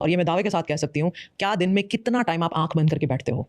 और ये मैं दावे के साथ कह सकती हूँ, क्या दिन में कितना टाइम आप आंख बंद करके बैठते हो?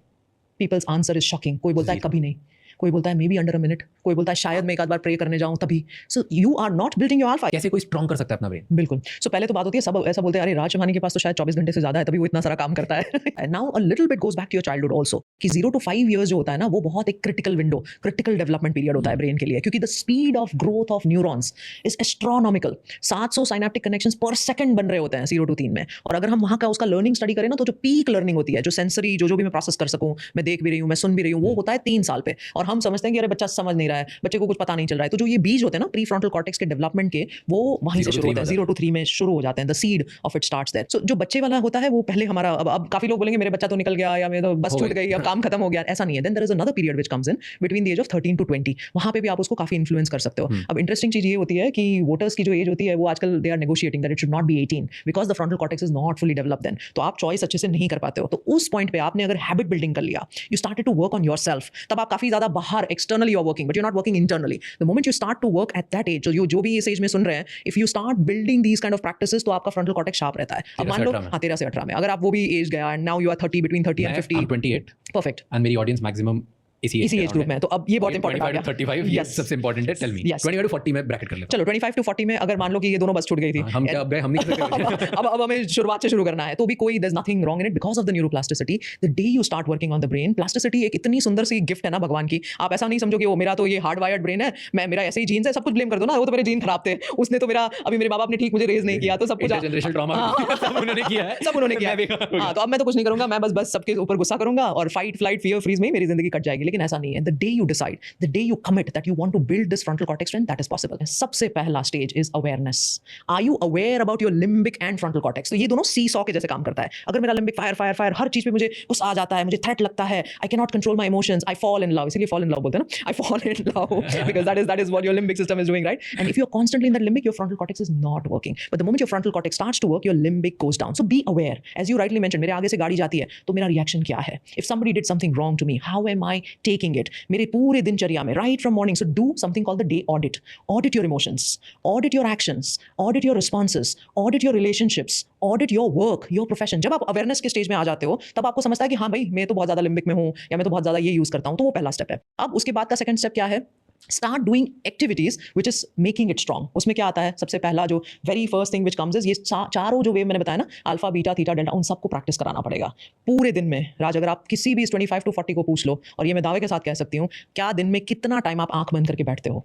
People's answer is shocking. कोई बोलता है कभी नहीं, कोई बोलता है maybe under a minute, कोई बोलता है शायद मैं एक आध बार प्रे करने जाऊं तभी। So you are not building your alpha. कैसे कोई स्ट्रॉन्ग कर सकता है अपना ब्रेन? बिल्कुल। सो पहले तो बात होती है, सब ऐसा बोलते हैं अरे राज शर्मानी के पास तो शायद 24 घंटे से ज्यादा है तभी वो इतना सारा काम करता है। Now a little bit goes back to your childhood also कि 0 to 5 इयर्स जो होता है ना, वो बहुत एक critical window, critical development period होता है ब्रेन के लिए, क्योंकि the speed of growth of neurons is astronomical. 700 synaptic connections पर सेकंड बन रहे होते हैं 0 to 3 में। और अगर हम वहां का उसका लर्निंग स्टडी करें ना, तो जो पीक लर्निंग होती है, जो सेंसरी जो भी मैं प्रोसेस कर सकूं, मैं देख भी रही हूं, मैं सुन भी रही हूं, वो होता है 3 साल पे। और हम समझते हैं कि अरे बच्चा समझ नहीं रहा है, बच्चे को कुछ पता नहीं चल रहा है। तो जो ये बीज होते हैं ना प्री फ्रंटल कॉर्टेक्स के डेवलपमेंट के, वो वहीं से शुरू होते हैं, 0 to 3 में शुरू हो जाते हैं। The seed of it starts there. So जो बच्चे वाला होता है वो पहले हमारा, अब काफी लोग बोलेंगे मेरे बच्चा तो निकल गया या मेरे तो बस छूट गई, अब काम खत्म हो गया, ऐसा नहीं है। Then there is another period which comes in between the age of 13 to 20। वहां पे भी आप उसको काफी इन्फ्लुएंस कर सकते हो। अब इंटरेस्टिंग चीज ये होती है कि वोटर्स की जो एज होती है वो आजकल they are negotiating that it should not be 18 because the frontal cortex is not fully developed then. तो आप चॉइस अच्छे से नहीं कर पाते हो। तो उस पॉइंट पे आपने अगर हैबिट बिल्डिंग कर लिया, you started to work on yourself, तब आप काफी ज्यादा बाहर externally you are working but you are not working internally. The moment you start to work at that age, जो भी इस एज में सुन रहे हैं, if you start building these kind of practices, तो आपका फ्रंटल कॉर्टेक्स शार्प रहता है। अब मान लो 13 से 18 में अगर आप वो भी एज गया and now you are 30, between 30 and 50, 28 perfect, and मेरी ऑडियंस मैक्सिमम इसी एज ग्रुप में है। तो अब ये बहुत इंपॉर्टेंट आ 25 गया। to 35 ये सबसे इंपॉर्टेंट है। टेल मी 25 to 40 में ब्रैकेट कर लेता चलो 25 to 40 में अगर मान लो कि ये दोनों बस छूट गई थी, हूं। हम क्या अब गए, हम नहीं कर सकते। अब हमें शुरुआत से शुरू करना है, तो भी कोई there's nothing wrong in it because of the neuroplasticity. The day you start working on the brain, plasticity एक इतनी सुंदर सी गिफ्ट है ना भगवान की। आप ऐसा नहीं समझो कि वो मेरा तो ये हार्ड वायर्ड ब्रेन है, मैं मेरा ऐसे ही जीन्स है, सब कुछ ब्लेम कर दो ना, वो तो मेरे जीन खराब थे, उसने तो मेरा अभी मेरे माँ बाप ने ठीक मुझे रेज नहीं किया, तो सब कुछ इंटरजेनरेशनल ट्रॉमा सब उन्होंने किया है, सब उन्होंने किया। हाँ, तो अब मैं तो कुछ नहीं करूंगा, मैं बस सबके ऊपर गुस्सा करूंगा और फाइट फ्लाइट फियर फ्रीज में ही मेरी जिंदगी कट जाएगी। लेकिन ऐसा नहीं है। The day you decide, the day you commit that you want to build this frontal cortex strength, that is possible. सबसे पहला stage is awareness. Are you aware about your limbic and frontal cortex? तो ये दोनों seesaw के जैसे काम करता है। अगर मेरा limbic fire हर चीज पे मुझे गुस्सा आ जाता है, मुझे threat लगता है, I cannot control my emotions, I fall in love, इसीलिए fall in love बोलते हैं ना, I fall in love because that is what your limbic system is doing, right? And if you're constantly in that limbic, your frontal cortex is not working. But the moment your frontal cortex starts to work, your limbic goes down. So be aware. As you rightly mentioned, मेरे आगे से गाड़ी जाती है तो मेरा reaction क्या है? If somebody did something wrong to me, how am I taking it? मेरे पूरे दिनचर्या में right from morning, so do something called the day audit. Audit your emotions, audit your actions, audit your responses, audit your relationships, audit your work, your profession. जब आप awareness के stage में आ जाते हो, तब आपको समझता है कि हाँ भाई मैं तो बहुत ज्यादा लिम्बिक में हूँ या मैं तो बहुत ज्यादा ये यूज करता हूँ, तो वो पहला स्टेप है। अब उसके बाद का सेकंड स्टेप क्या है? Start doing activities which is making it strong. उसमें क्या आता है? सबसे पहला जो very first thing which comes is ये चारों जो वे मैंने बताया ना, अल्फा बीटा थीटा डेल्टा, उन सबको प्रैक्टिस कराना पड़ेगा पूरे दिन में। राज, अगर आप किसी भी 25 to 40 को पूछ लो, और ये मैं दावे के साथ कह सकती हूँ, क्या दिन में कितना टाइम आप आंख बंद करके बैठते हो?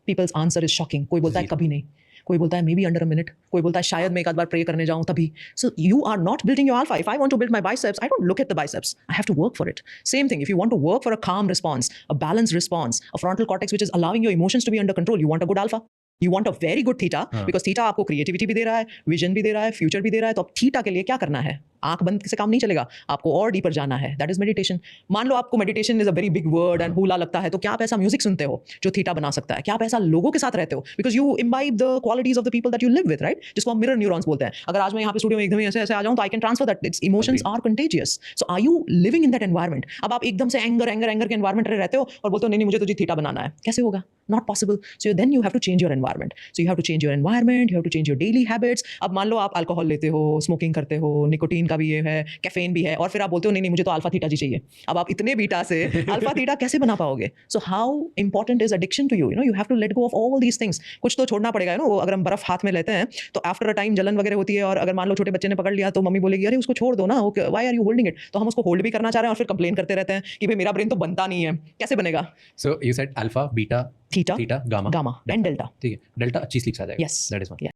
People's answer is shocking. कोई बोलता है कभी नहीं, कोई बोलता है maybe under a minute, कोई बोलता है शायद मैं एक आध बार प्रे करने जाऊं तभी। So you are not building your alpha. If I want to build my biceps, I don't look at the biceps, I have to work for it. Same thing, if you want to work for a calm response, a balanced response, a frontal cortex which is allowing your emotions to be under control, you want a good alpha, you want a very good theta, because theta आपको creativity भी दे रहा है, vision भी दे रहा है, future भी दे रहा है। तो अब theta के लिए क्या करना है? आंख बंद से काम नहीं चलेगा, आपको और डीपर जाना है। That is meditation. मान लो आपको meditation is a very big word and hula लगता है, तो क्या आप ऐसा म्यूजिक सुनते हो जो थीटा बना सकता है? क्या आप ऐसा लोगों के साथ रहते हो? Because you imbibe the qualities of the people that you live with, right? जिसको हम मिरर न्यूरॉन्स बोलते हैं। अगर आज मैं यहाँ पे स्टूडियो में एकदम ऐसे ऐसे आ जाऊँ, तो I can transfer that. It's emotions are contagious. So are you living in that environment? अब आप एकदम से एंगर के एनवायरमेंट में रहते हो और बोलते हो नहीं मुझे तो थीटा बनाना है, कैसे होगा? Not possible. So then you have to change your environment. So you have to change your environment, you have to change your daily habits. अब मान लो आप अल्कोहल लेते हो, स्मोकिंग करते हो, निकोटीन का भी ये है, कैफीन भी है, और फिर आप बोलते हो नहीं मुझे तो अल्फा थीटा जी चाहिए। अब आप इतने बीटा से अल्फा थीटा कैसे बना पाओगे? So how important is addiction to you? You have to let go of all these things. कुछ तो छोड़ना पड़ेगा वो। अगर हम बर्फ हाथ में लेते हैं तो आफ्टर अ टाइम जलन वगैरह होती है, और अगर मान लो छोटे बच्चे ने पकड़ लिया तो मम्मी बोलेगी अरे उसको छोड़ दो ना, why are you holding it? तो हम उसको होल्ड भी करना चाह रहे हैं और फिर कंप्लेन करते रहते हैं कि भाई मेरा ब्रेन तो बनता नहीं है, कैसे बनेगा? So you said alpha beta theta gamma and delta. ठीक है, डेल्टा अच्छी स्लीप आ जाएगा। Yes, that is one.